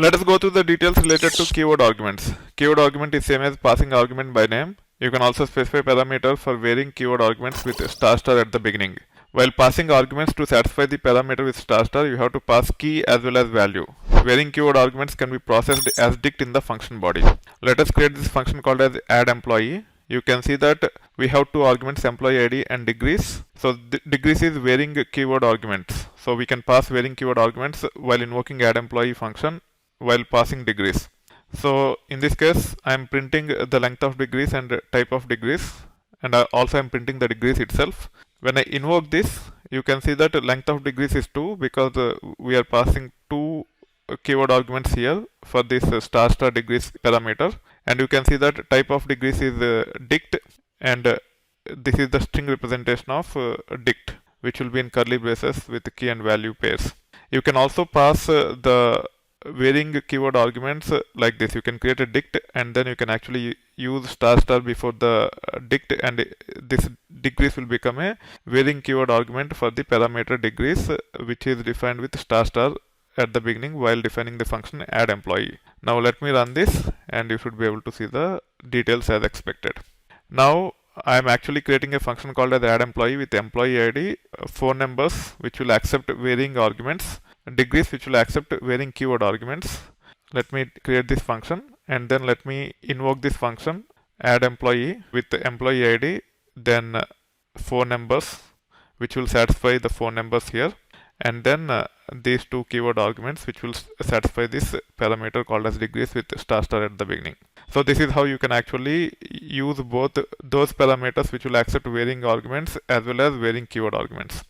Let us go through the details related to keyword arguments. Keyword argument is same as passing argument by name. You can also specify parameter for varying keyword arguments with star star at the beginning. While passing arguments, to satisfy the parameter with star star, you have to pass key as well as value. Varying keyword arguments can be processed as dict in the function body. Let us create this function called as add employee. You can see that we have two arguments, employee ID and degrees. So degrees is varying keyword arguments. So we can pass varying keyword arguments while invoking add employee function while passing degrees. So in this case, I am printing the length of degrees and type of degrees, and also I am printing the degrees itself. When I invoke this, you can see that length of degrees is 2 because we are passing two keyword arguments here for this star star degrees parameter, and you can see that type of degrees is dict, and this is the string representation of dict, which will be in curly braces with key and value pairs. You can also pass the varying keyword arguments like this. You can create a dict and then you can actually use star star before the dict, and this degrees will become a varying keyword argument for the parameter degrees, which is defined with star star at the beginning while defining the function add employee. Now let me run this and you should be able to see the details as expected. Now I am actually creating a function called as add employee with employee ID, phone numbers which will accept varying arguments, degrees which will accept varying keyword arguments. Let me create this function and then let me invoke this function add employee with the employee ID, then phone numbers which will satisfy the phone numbers here, and then these two keyword arguments which will satisfy this parameter called as degrees with star star at the beginning. So this is how you can actually use both those parameters which will accept varying arguments as well as varying keyword arguments.